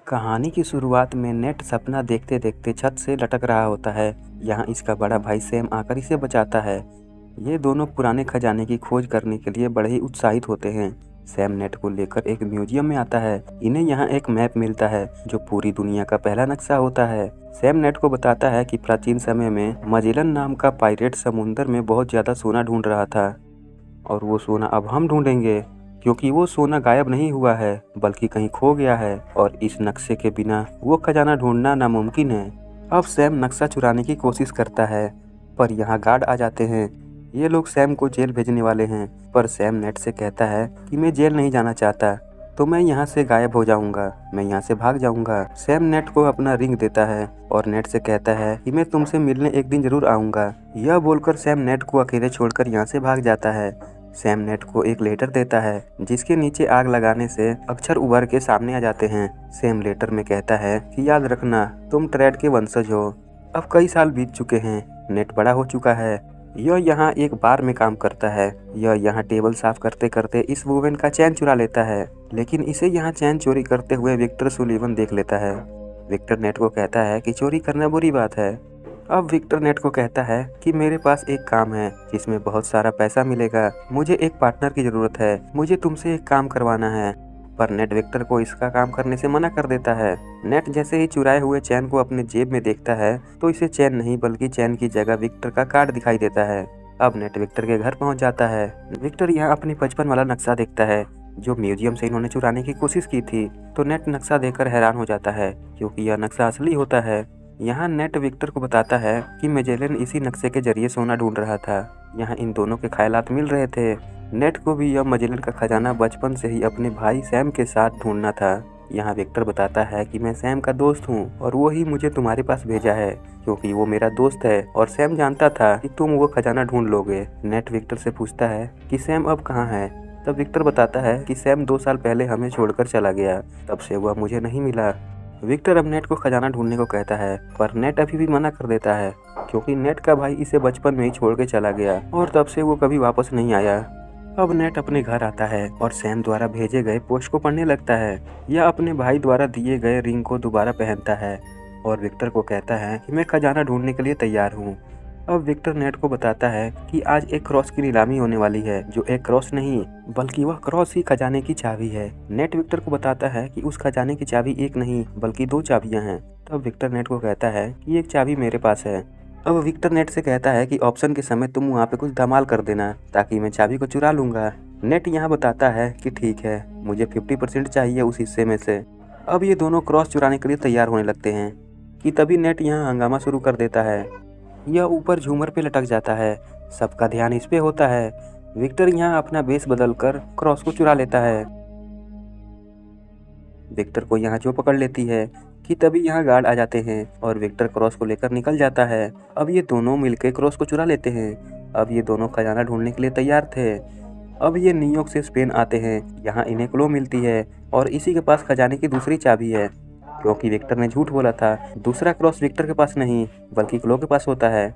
कहानी की शुरुआत में नेट सपना देखते देखते छत से लटक रहा होता है। यहाँ इसका बड़ा भाई सैम आकर इसे बचाता है। ये दोनों पुराने खजाने की खोज करने के लिए बड़े ही उत्साहित होते हैं। सैम नेट को लेकर एक म्यूजियम में आता है। इन्हें यहाँ एक मैप मिलता है जो पूरी दुनिया का पहला नक्शा होता है। सैम नेट को बताता है कि प्राचीन समय में मजेलन नाम का पायरेट समुद्र में बहुत ज्यादा सोना ढूंढ रहा था और वो सोना अब हम ढूंढेंगे, क्योंकि वो सोना गायब नहीं हुआ है बल्कि कहीं खो गया है और इस नक्शे के बिना वो खजाना ढूंढना नामुमकिन है। अब सैम नक्शा चुराने की कोशिश करता है, पर यहाँ गार्ड आ जाते हैं। ये लोग सैम को जेल भेजने वाले हैं, पर सैम नेट से कहता है कि मैं जेल नहीं जाना चाहता, तो मैं यहाँ से गायब हो जाऊंगा, मैं यहाँ से भाग जाऊंगा। सैम नेट को अपना रिंग देता है और नेट से कहता है कि मैं तुमसे मिलने एक दिन जरूर आऊंगा। यह बोलकर सैम नेट को अकेले छोड़कर यहाँ से भाग जाता है। सैम नेट को एक लेटर देता है जिसके नीचे आग लगाने से अक्षर उभर के सामने आ जाते हैं। सैम लेटर में कहता है कि याद रखना, तुम ट्रेड के वंशज हो। अब कई साल बीत चुके हैं, नेट बड़ा हो चुका है। यह यहाँ एक बार में काम करता है। यह यहाँ टेबल साफ करते करते इस वुमेन का चैन चुरा लेता है, लेकिन इसे यहाँ चैन चोरी करते हुए विक्टर सुलीवन देख लेता है। विक्टर नेट को कहता है कि चोरी करना बुरी बात है। अब विक्टर नेट को कहता है कि मेरे पास एक काम है जिसमें बहुत सारा पैसा मिलेगा। मुझे एक पार्टनर की जरूरत है, मुझे तुमसे एक काम करवाना है। पर नेट विक्टर को इसका काम करने से मना कर देता है। नेट जैसे ही चुराए हुए चैन को अपने जेब में देखता है तो इसे चैन नहीं बल्कि चैन की जगह विक्टर का कार्ड दिखाई देता है। अब नेट विक्टर के घर पहुंच जाता है। विक्टर यहाँ अपने बचपन वाला नक्शा देखता है जो म्यूजियम से इन्होंने चुराने की कोशिश की थी। तो नेट नक्शा देखकर हैरान हो जाता है क्योंकि यह नक्शा असली होता है। यहाँ नेट विक्टर को बताता है कि मेजेलन इसी नक्शे के जरिए सोना ढूंढ रहा था। यहाँ इन दोनों के ख्यालात मिल रहे थे। नेट को भी यह मेजेलन का खजाना बचपन से ही अपने भाई सैम के साथ ढूंढना था। यहाँ विक्टर बताता है कि मैं सैम का दोस्त हूँ और वो ही मुझे तुम्हारे पास भेजा है क्योंकि वो मेरा दोस्त है और सैम जानता था कि तुम वो खजाना ढूंढ लोगे। नेट विक्टर से पूछता है कि सैम अब कहाँ है। तब विक्टर बताता है कि सैम 2 साल पहले हमें छोड़कर चला गया, तब से वह मुझे नहीं मिला। विक्टर अब नेट को खजाना ढूंढने को कहता है, पर नेट अभी भी मना कर देता है क्योंकि नेट का भाई इसे बचपन में ही छोड़ के चला गया और तब से वो कभी वापस नहीं आया। अब नेट अपने घर आता है और सैम द्वारा भेजे गए पोस्ट को पढ़ने लगता है। यह अपने भाई द्वारा दिए गए रिंग को दोबारा पहनता है और विक्टर को कहता है कि मैं खजाना ढूंढने के लिए तैयार हूँ। अब विक्टर नेट को बताता है कि आज एक क्रॉस की नीलामी होने वाली है, जो एक क्रॉस नहीं बल्कि वह क्रॉस ही खजाने की चाबी है। नेट विक्टर को बताता है कि उस खजाने की चाबी एक नहीं बल्कि 2 चाबियां हैं। तब विक्टर नेट को कहता है कि एक चाबी मेरे पास है। अब विक्टर नेट से कहता है कि ऑप्शन के समय तुम वहाँ पे कुछ धमाल कर देना ताकि मैं चाबी को चुरा लूंगा। नेट यहाँ बताता है कि ठीक है, मुझे 50% चाहिए उस हिस्से में से। अब ये दोनों क्रॉस चुराने के लिए तैयार होने लगते हैं कि तभी नेट यहाँ हंगामा शुरू कर देता है। यह ऊपर झूमर पे लटक जाता है। सबका ध्यान इस पे होता है। विक्टर यहाँ अपना बेस बदलकर क्रॉस को चुरा लेता है। विक्टर को यहाँ जो पकड़ लेती है कि तभी यहाँ गार्ड आ जाते हैं और विक्टर क्रॉस को लेकर निकल जाता है। अब ये दोनों मिलकर क्रॉस को चुरा लेते हैं। अब ये दोनों खजाना ढूंढने के लिए तैयार थे। अब ये न्यूयॉर्क से स्पेन आते हैं। यहाँ इन्हें क्लो मिलती है और इसी के पास खजाने की दूसरी चाबी है, क्योंकि विक्टर ने झूठ बोला था। दूसरा क्रॉस विक्टर के पास नहीं बल्कि क्लो के पास होता है।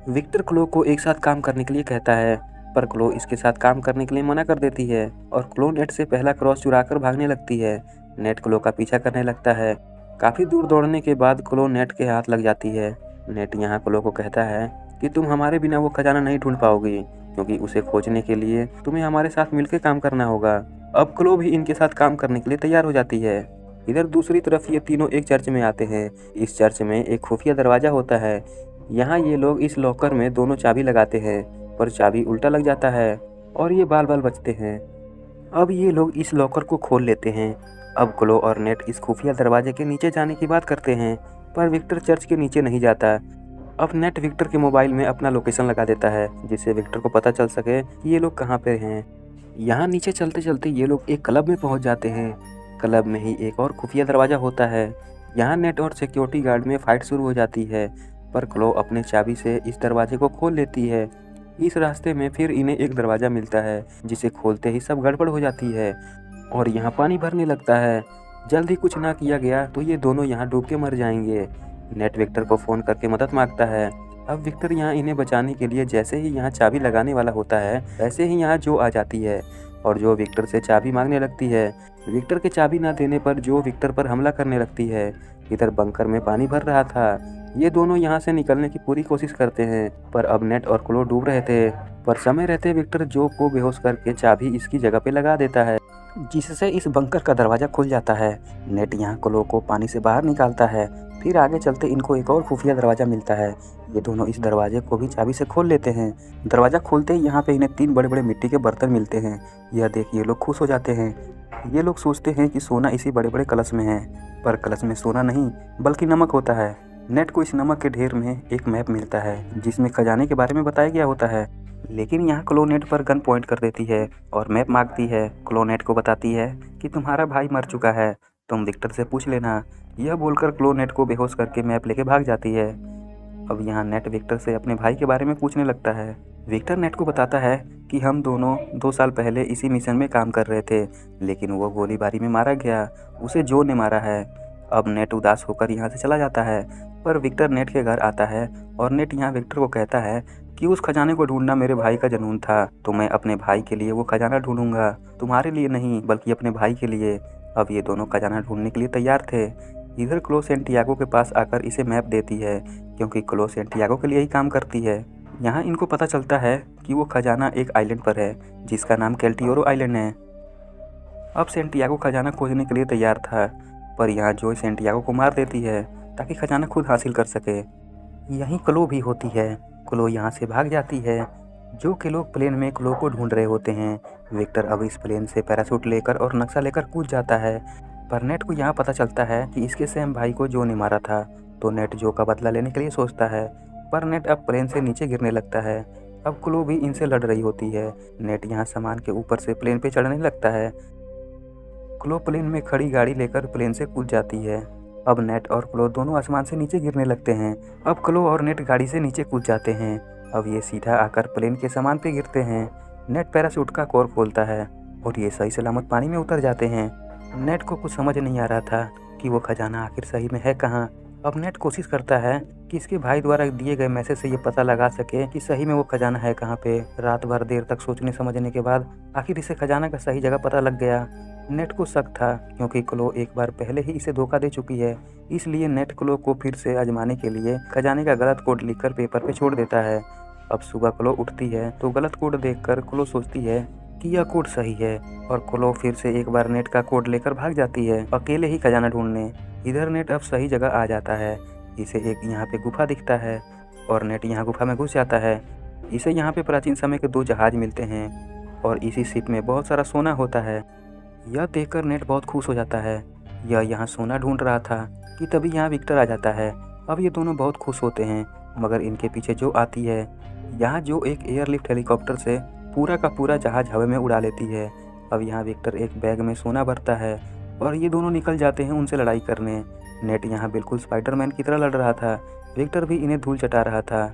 विक्टर क्लो को एक साथ काम करने के लिए कहता है, पर क्लो इसके साथ काम करने के लिए मना कर देती है और क्लो नेट से पहला क्रॉस चुराकर भागने लगती है। नेट क्लो का पीछा करने लगता है। काफी दूर दौड़ने के बाद क्लो नेट के हाथ लग जाती है। नेट यहाँ क्लो को कहता है कि तुम हमारे बिना वो खजाना नहीं ढूंढ पाओगी, क्योंकि उसे खोजने के लिए तुम्हें हमारे साथ मिलकर काम करना होगा। अब क्लो भी इनके साथ काम करने के लिए तैयार हो जाती है। इधर दूसरी तरफ ये तीनों एक चर्च में आते हैं। इस चर्च में एक खुफिया दरवाजा होता है। यहाँ ये लोग इस लॉकर में दोनों चाबी लगाते हैं, पर चाबी उल्टा लग जाता है और ये बाल बाल बचते हैं। अब ये लोग इस लॉकर को खोल लेते हैं। अब क्लो और नेट इस खुफिया दरवाजे के नीचे जाने की बात करते हैं, पर विक्टर चर्च के नीचे नहीं जाता। अब नेट विक्टर के मोबाइल में अपना लोकेशन लगा देता है जिससे विक्टर को पता चल सके कि ये लोग कहाँ पे हैं। यहाँ नीचे चलते चलते ये लोग एक क्लब में पहुँच जाते हैं। क्लब में ही एक और खुफिया दरवाजा होता है। यहाँ नेट और सिक्योरिटी गार्ड में फाइट शुरू हो जाती है, पर क्लो अपने चाबी से इस दरवाजे को खोल लेती है। इस रास्ते में फिर इन्हें एक दरवाजा मिलता है जिसे खोलते ही सब गड़बड़ हो जाती है और यहाँ पानी भरने लगता है। जल्दी कुछ ना किया गया तो ये दोनों यहाँ डूब के मर जाएंगे। नेट विक्टर को फ़ोन करके मदद मांगता है। अब विक्टर यहाँ इन्हें बचाने के लिए जैसे ही यहाँ चाबी लगाने वाला होता है वैसे ही यहाँ जो आ जाती है और जो विक्टर से चाबी मांगने लगती है। विक्टर के चाबी ना देने पर जो विक्टर पर हमला करने लगती है। इधर बंकर में पानी भर रहा था। ये दोनों यहाँ से निकलने की पूरी कोशिश करते हैं, पर अब नेट और क्लो डूब रहे थे। पर समय रहते विक्टर जो को बेहोश करके चाबी इसकी जगह पे लगा देता है, जिससे इस बंकर का दरवाज़ा खुल जाता है। नेट यहाँ क्लो को पानी से बाहर निकालता है। फिर आगे चलते इनको एक और खुफिया दरवाज़ा मिलता है। ये दोनों इस दरवाजे को भी चाबी से खोल लेते हैं। दरवाज़ा खोलते ही यहाँ पे इन्हें 3 बड़े बड़े मिट्टी के बर्तन मिलते हैं। यह देख ये लोग खुश हो जाते हैं। ये लोग सोचते हैं कि सोना इसी बड़े बड़े कलश में है, पर कलश में सोना नहीं बल्कि नमक होता है। नेट को इस नमक के ढेर में एक मैप मिलता है जिसमें खजाने के बारे में बताया गया होता है। लेकिन यहाँ क्लो नेट पर गन पॉइंट कर देती है और मैप मांगती है। क्लो नेट को बताती है कि तुम्हारा भाई मर चुका है, तुम विक्टर से पूछ लेना। यह बोलकर क्लो नेट को बेहोश करके मैप लेके भाग जाती है। अब यहाँ नेट विक्टर से अपने भाई के बारे में पूछने लगता है। विक्टर नेट को बताता है कि हम दोनों 2 साल पहले इसी मिशन में काम कर रहे थे, लेकिन वो गोलीबारी में मारा गया, उसे जो ने मारा है। अब नेट उदास होकर यहाँ से चला जाता है, पर विक्टर नेट के घर आता है और नेट यहाँ विक्टर को कहता है कि उस खजाने को ढूंढना मेरे भाई का जुनून था, तो मैं अपने भाई के लिए वो खजाना ढूंढूंगा, तुम्हारे लिए नहीं बल्कि अपने भाई के लिए। अब ये दोनों खजाना ढूंढने के लिए तैयार थे। इधर क्लो सैंटियागो के पास आकर इसे मैप देती है, क्योंकि क्लो सैंटियागो के लिए ही काम करती है। यहाँ इनको पता चलता है कि वो खजाना एक आइलैंड पर है जिसका नाम कैल्टियोरो आइलैंड है। अब सैंटियागो खजाना खोजने के लिए तैयार था, पर यहाँ जोय सैंटियागो को मार देती है ताकि खजाना खुद हासिल कर सके। यहीं क्लो भी होती है। क्लो यहाँ से भाग जाती है। जो के लोग प्लेन में क्लो को ढूंढ रहे होते हैं। विक्टर अब इस प्लेन से पैराशूट लेकर और नक्शा लेकर कूद जाता है, पर नेट को यहाँ पता चलता है कि इसके सैम भाई को जो ने मारा था, तो नेट जो का बदला लेने के लिए सोचता है, पर नेट अब प्लेन से नीचे गिरने लगता है। अब क्लो भी इनसे लड़ रही होती है। नेट यहाँ सामान के ऊपर से प्लेन पे चढ़ने लगता है। क्लो प्लेन में खड़ी गाड़ी लेकर प्लेन से कूद जाती है। अब नेट और क्लो दोनों आसमान से नीचे गिरने लगते हैं। अब क्लो और नेट गाड़ी से नीचे कूद जाते हैं। अब ये सीधा आकर प्लेन के सामान पे गिरते हैं। नेट पैराशूट का कोर खोलता है और ये सही सलामत पानी में उतर जाते हैं। नेट को कुछ समझ नहीं आ रहा था कि वो खजाना आखिर सही में है कहाँ। अब नेट कोशिश करता है कि इसके भाई द्वारा दिए गए मैसेज से ये पता लगा सके कि सही में वो खजाना है कहाँ पे। रात भर देर तक सोचने समझने के बाद आखिर इसे खजाना का सही जगह पता लग गया। नेट को शक था क्योंकि क्लो एक बार पहले ही इसे धोखा दे चुकी है, इसलिए नेट क्लो को फिर से आजमाने के लिए खजाने का गलत कोड लिखकर पेपर पे छोड़ देता है। अब सुबह क्लो उठती है तो गलत कोड देखकर क्लो सोचती है कि यह कोड सही है, और क्लो फिर से एक बार नेट का कोड लेकर भाग जाती है अकेले ही खजाना ढूंढने। इधर नेट अब सही जगह आ जाता है। इसे एक यहाँ पे गुफा दिखता है और नेट यहाँ गुफा में घुस जाता है। इसे यहाँ पे प्राचीन समय के 2 जहाज मिलते हैं और इसी शिप में बहुत सारा सोना होता है। यह देखकर नेट बहुत खुश हो जाता है। यह यहाँ सोना ढूंढ रहा था कि तभी यहाँ विक्टर आ जाता है। अब ये दोनों बहुत खुश होते हैं, मगर इनके पीछे जो आती है। यहाँ जो एक एयरलिफ्ट हेलीकॉप्टर से पूरा का पूरा जहाज हवा में उड़ा लेती है। अब यहाँ विक्टर एक बैग में सोना भरता है और ये दोनों निकल जाते हैं उनसे लड़ाई करने। नेट यहाँ बिल्कुल स्पाइडरमैन की तरह लड़ रहा था। विक्टर भी इन्हें धूल चटा रहा था।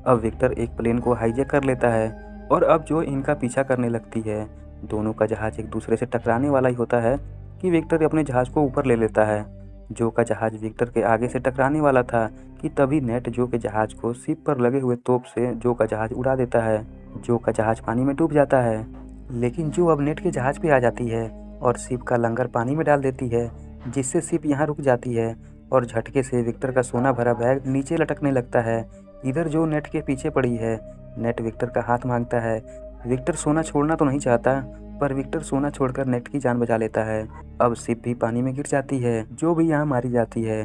अब विक्टर एक प्लेन को हाईजैक कर लेता है और अब जो इनका पीछा करने लगती है। दोनों का जहाज एक दूसरे से टकराने वाला ही होता है कि विक्टर अपने जहाज को ऊपर ले लेता है। जो का जहाज विक्टर के आगे से टकराने वाला था कि तभी नेट जो के जहाज को शिप पर लगे हुए तोप से जो का जहाज उड़ा देता है। जो का जहाज पानी में डूब जाता है, लेकिन जो अब नेट के जहाज पे आ जाती है और शिप का लंगर पानी में डाल देती है, जिससे शिप यहाँ रुक जाती है और झटके से विक्टर का सोना भरा बैग नीचे लटकने लगता है। इधर जो नेट के पीछे पड़ी है। नेट विक्टर का हाथ मांगता है। विक्टर सोना छोड़ना तो नहीं चाहता, पर विक्टर सोना छोड़कर नेट की जान बचा लेता है। अब शिप भी पानी में गिर जाती है, जो भी यहाँ मारी जाती है।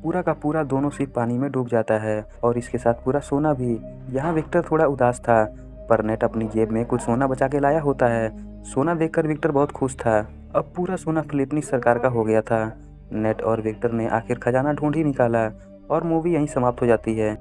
पूरा का पूरा दोनों शिप पानी में डूब जाता है और इसके साथ पूरा सोना भी। यहाँ विक्टर थोड़ा उदास था, पर नेट अपनी जेब में कुछ सोना बचा के लाया होता है। सोना देखकर विक्टर बहुत खुश था। अब पूरा सोना फिलिपींस सरकार का हो गया था। नेट और विक्टर ने आखिर खजाना ढूंढ ही निकाला और मूवी यहीं समाप्त हो जाती है।